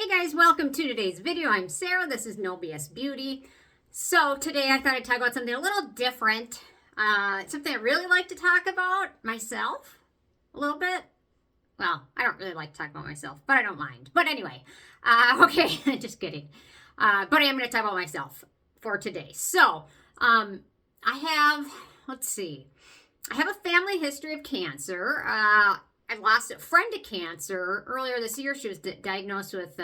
Hey guys, welcome to today's video. I'm Sarah. This is No BS Beauty. So today I thought I'd talk about something a little different. Something I really like to talk about myself a little bit. Well, I don't really like to talk about myself, but I don't mind. But anyway, okay, just kidding. But I am going to talk about myself for today. So I have a family history of cancer. I lost a friend to cancer earlier this year. She was diagnosed with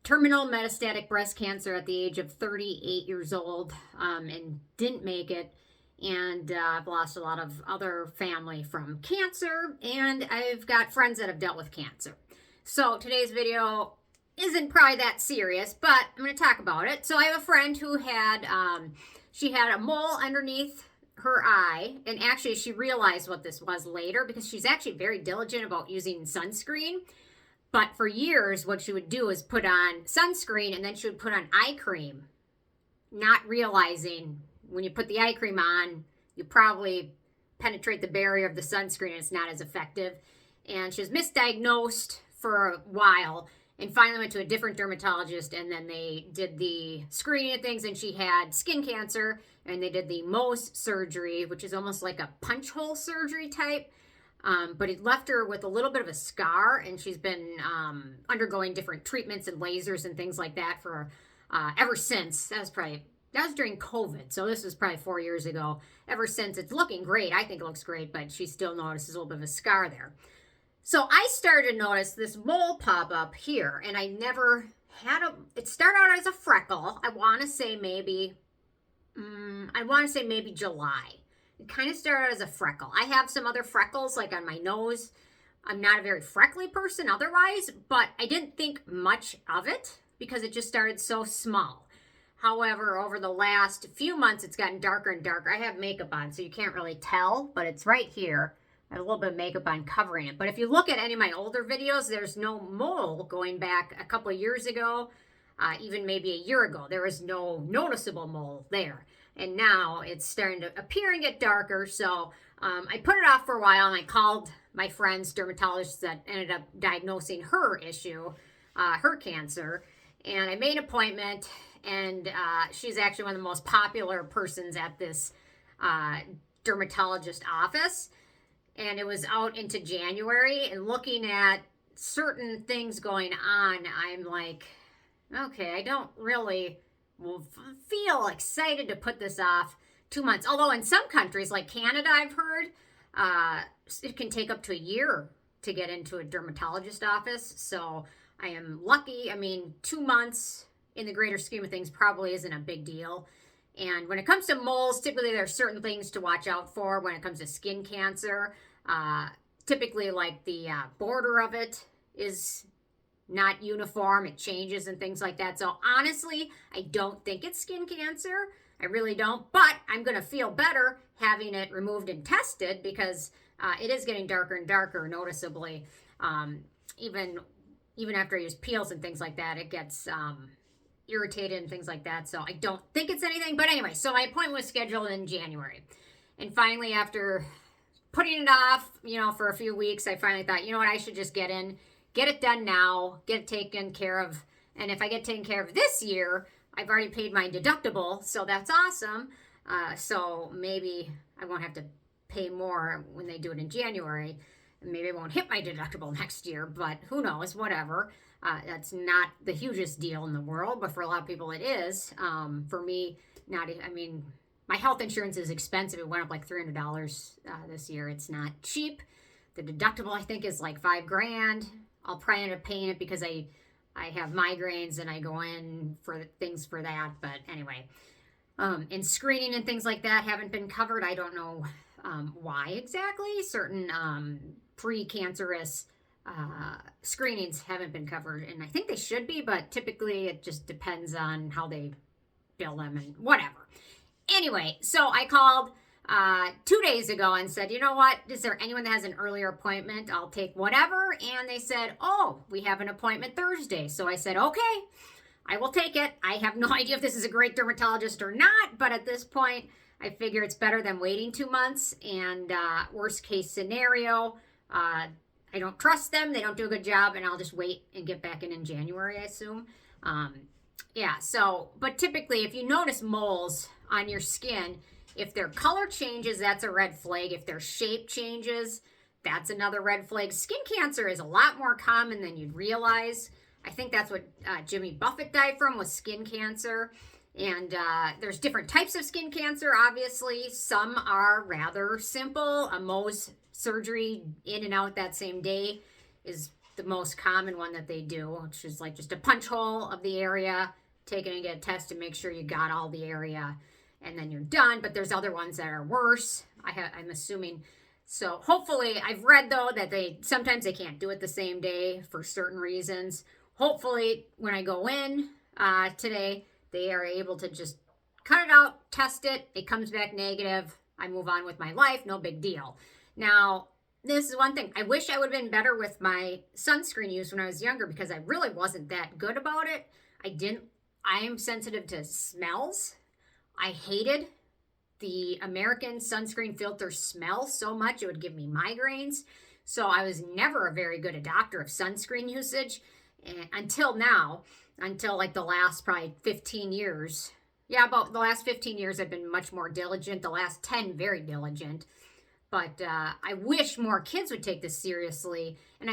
terminal metastatic breast cancer at the age of 38 years old and didn't make it. And I've lost a lot of other family from cancer, and I've got friends that have dealt with cancer. So today's video isn't probably that serious, but I'm going to talk about it. So I have a friend who had, she had a mole underneath her eye, and actually she realized what this was later because she's actually very diligent about using sunscreen. But for years, what she would do is put on sunscreen and then she would put on eye cream, not realizing when you put the eye cream on, you probably penetrate the barrier of the sunscreen and it's not as effective. And she was misdiagnosed for a while and finally went to a different dermatologist, and then they did the screening of things, and she had skin cancer, and they did the Mohs surgery, which is almost like a punch hole surgery type, but it left her with a little bit of a scar, and she's been undergoing different treatments and lasers and things like that for ever since. That was during COVID, so this was probably 4 years ago. Ever since, it's looking great. I think it looks great, but she still notices a little bit of a scar there. So I started to notice this mole pop up here, and I never had it started out as a freckle. I want to say maybe July. It kind of started as a freckle. I have some other freckles like on my nose. I'm not a very freckly person otherwise, but I didn't think much of it because it just started so small. However, over the last few months, it's gotten darker and darker. I have makeup on, so you can't really tell, but it's right here. I have a little bit of makeup on covering it. But if you look at any of my older videos, there's no mole going back a couple of years ago, even maybe a year ago. There was no noticeable mole there. And now it's starting to appear and get darker. So I put it off for a while, and I called my friends, dermatologists, that ended up diagnosing her issue, her cancer. And I made an appointment, and she's actually one of the most popular persons at this dermatologist office. And it was out into January, and looking at certain things going on, I'm like, okay, I don't really feel excited to put this off 2 months. Although in some countries, like Canada, I've heard, it can take up to a year to get into a dermatologist office. So I am lucky. I mean, 2 months in the greater scheme of things probably isn't a big deal. And when it comes to moles, typically there are certain things to watch out for when it comes to skin cancer. Typically, like the border of it is not uniform. It changes and things like that. So honestly, I don't think it's skin cancer. I really don't. But I'm going to feel better having it removed and tested because it is getting darker and darker noticeably. Even after I use peels and things like that, it gets irritated and things like that. So I don't think it's anything. But anyway, so my appointment was scheduled in January. And finally, after putting it off, for a few weeks, I finally thought, you know what, I should just get it done now, get it taken care of. And if I get taken care of this year, I've already paid my deductible, so that's awesome. So maybe I won't have to pay more when they do it in January. And maybe I won't hit my deductible next year, but who knows, whatever. That's not the hugest deal in the world, but for a lot of people it is. For me, my health insurance is expensive. It went up like $300 this year. It's not cheap. The deductible, I think, is like $5,000. I'll probably end up paying it because I have migraines and I go in for things for that. But anyway, and screening and things like that haven't been covered. I don't know why exactly. Certain pre-cancerous screenings haven't been covered, and I think they should be, but typically it just depends on how they bill them and whatever. Anyway, so I called 2 days ago and said, you know what, is there anyone that has an earlier appointment? I'll take whatever. And they said, oh, we have an appointment Thursday. So I said, okay, I will take it. I have no idea if this is a great dermatologist or not, but at this point, I figure it's better than waiting 2 months. And worst case scenario, I don't trust them. They don't do a good job, and I'll just wait and get back in January, I assume. Um, yeah, so, but typically, if you notice moles on your skin, if their color changes, that's a red flag. If their shape changes, that's another red flag. Skin cancer is a lot more common than you'd realize. I think that's what Jimmy Buffett died from, was skin cancer. And there's different types of skin cancer, obviously. Some are rather simple. A Mohs surgery in and out that same day is the most common one that they do, which is like just a punch hole of the area, take it and get a test to make sure you got all the area, and then you're done. But there's other ones that are worse, I'm assuming. So hopefully, I've read though that sometimes they can't do it the same day for certain reasons. Hopefully, when I go in today, they are able to just cut it out, test it. It comes back negative. I move on with my life. No big deal. Now, this is one thing. I wish I would have been better with my sunscreen use when I was younger, because I really wasn't that good about it. I am sensitive to smells. I hated the American sunscreen filter smell so much. It would give me migraines. So I was never a very good adopter of sunscreen usage until now, until like the last probably 15 years. Yeah, about the last 15 years, I've been much more diligent. The last 10, very diligent. But I wish more kids would take this seriously. And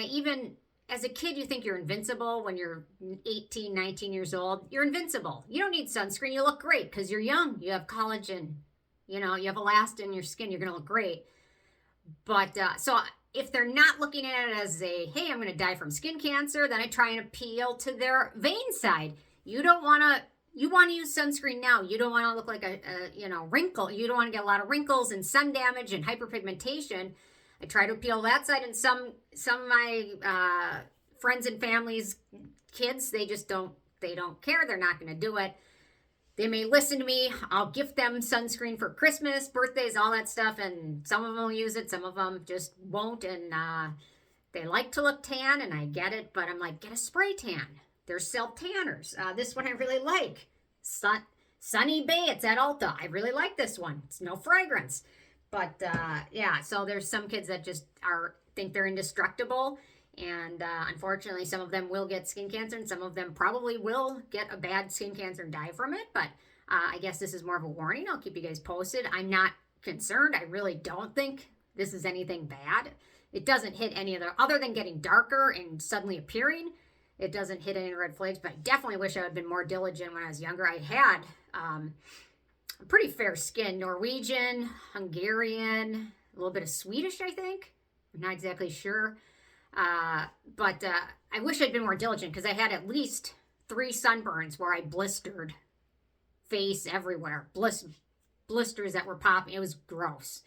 as a kid, you think you're invincible when you're 18, 19 years old. You're invincible. You don't need sunscreen. You look great because you're young. You have collagen. You have elastin in your skin. You're going to look great. But so if they're not looking at it as hey, I'm going to die from skin cancer, then I try and appeal to their vein side. You want to use sunscreen now. You don't want to look like a wrinkle. You don't want to get a lot of wrinkles and sun damage and hyperpigmentation. I try to appeal that side. And some of my friends and family's kids, they don't care. They're not going to do it. They may listen to me. I'll gift them sunscreen for Christmas, birthdays, all that stuff. And some of them will use it. Some of them just won't. And they like to look tan, and I get it. But I'm like, get a spray tan. There's self-tanners. This one I really like. Sunny Bay. It's at Ulta. I really like this one. It's no fragrance. But yeah, so there's some kids that just think they're indestructible. And unfortunately, some of them will get skin cancer, and some of them probably will get a bad skin cancer and die from it. But I guess this is more of a warning. I'll keep you guys posted. I'm not concerned. I really don't think this is anything bad. It doesn't hit any other than getting darker and suddenly appearing. It doesn't hit any red flags, but I definitely wish I had been more diligent when I was younger. I had pretty fair skin, Norwegian, Hungarian, a little bit of Swedish, I think. I'm not exactly sure. But I wish I'd been more diligent, because I had at least 3 sunburns where I blistered face everywhere. Blisters that were popping. It was gross.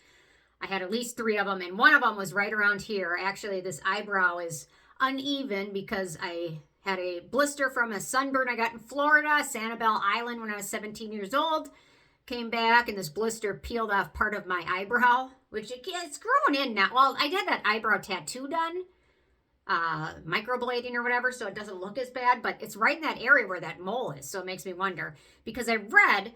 I had at least 3 of them, and one of them was right around here. Actually, this eyebrow is uneven because I had a blister from a sunburn I got in Florida, Sanibel Island, when I was 17 years old. Came back, and this blister peeled off part of my eyebrow, which it's growing in now. Well, I had that eyebrow tattoo done, microblading or whatever, so it doesn't look as bad, but it's right in that area where that mole is, so it makes me wonder. Because I read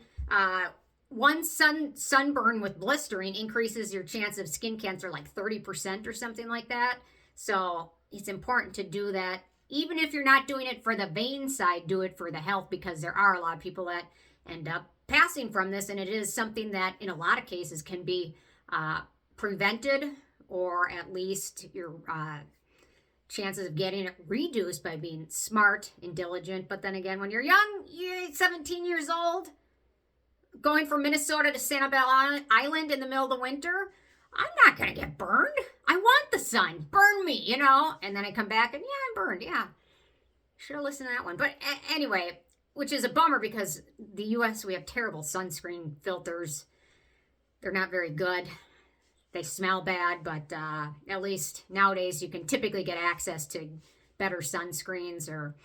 one sunburn with blistering increases your chance of skin cancer like 30% or something like that. So it's important to do that. Even if you're not doing it for the vein side, do it for the health, because there are a lot of people that end up passing from this, and it is something that in a lot of cases can be prevented, or at least your chances of getting it reduced by being smart and diligent. But then again, when you're young, you're 17 years old, going from Minnesota to Sanibel Island in the middle of the winter, I'm not going to get burned. I want the sun. Burn me, And then I come back and, yeah, I'm burned. Yeah. Should have listened to that one. But anyway, which is a bummer, because the U.S., we have terrible sunscreen filters. They're not very good. They smell bad, but at least nowadays you can typically get access to better sunscreens, or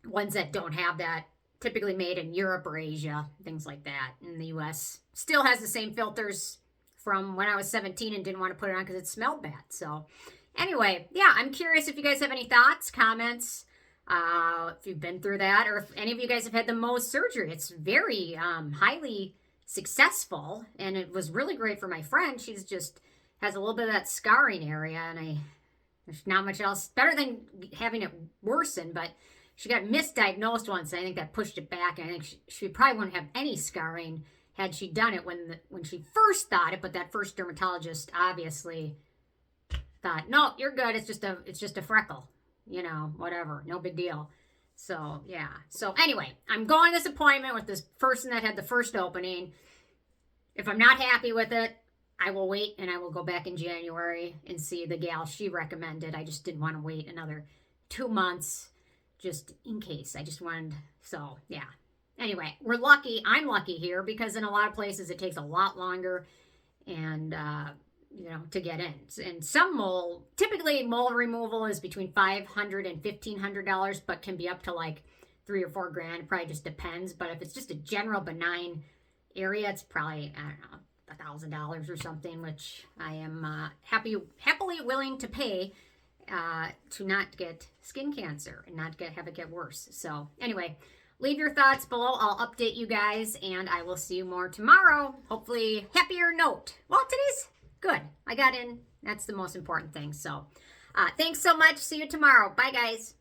ones that don't have that, typically made in Europe or Asia, things like that. In the U.S., still has the same filters from when I was 17 and didn't want to put it on because it smelled bad. So anyway, yeah, I'm curious if you guys have any thoughts, comments, if you've been through that, or if any of you guys have had the Mohs surgery. It's very highly successful, and it was really great for my friend. She's just has a little bit of that scarring area, and There's not much else better than having it worsen, but she got misdiagnosed once. I think that pushed it back, and I think she probably wouldn't have any scarring had she done it when she first thought it. But that first dermatologist obviously thought, no, you're good. It's just a freckle, whatever, no big deal. So yeah. So anyway, I'm going to this appointment with this person that had the first opening. If I'm not happy with it, I will wait, and I will go back in January and see the gal she recommended. I just didn't want to wait another 2 months just in case. I just wanted, so yeah. Anyway, we're lucky. I'm lucky here because in a lot of places it takes a lot longer and, to get in. And some typically mole removal is between $500 and $1,500, but can be up to like $3 or $4 grand. It probably just depends. But if it's just a general benign area, it's probably, I don't know, $1,000 or something, which I am happily willing to pay to not get skin cancer and not have it get worse. So anyway, leave your thoughts below. I'll update you guys, and I will see you more tomorrow. Hopefully happier note. Well, today's good. I got in. That's the most important thing. So thanks so much. See you tomorrow. Bye, guys.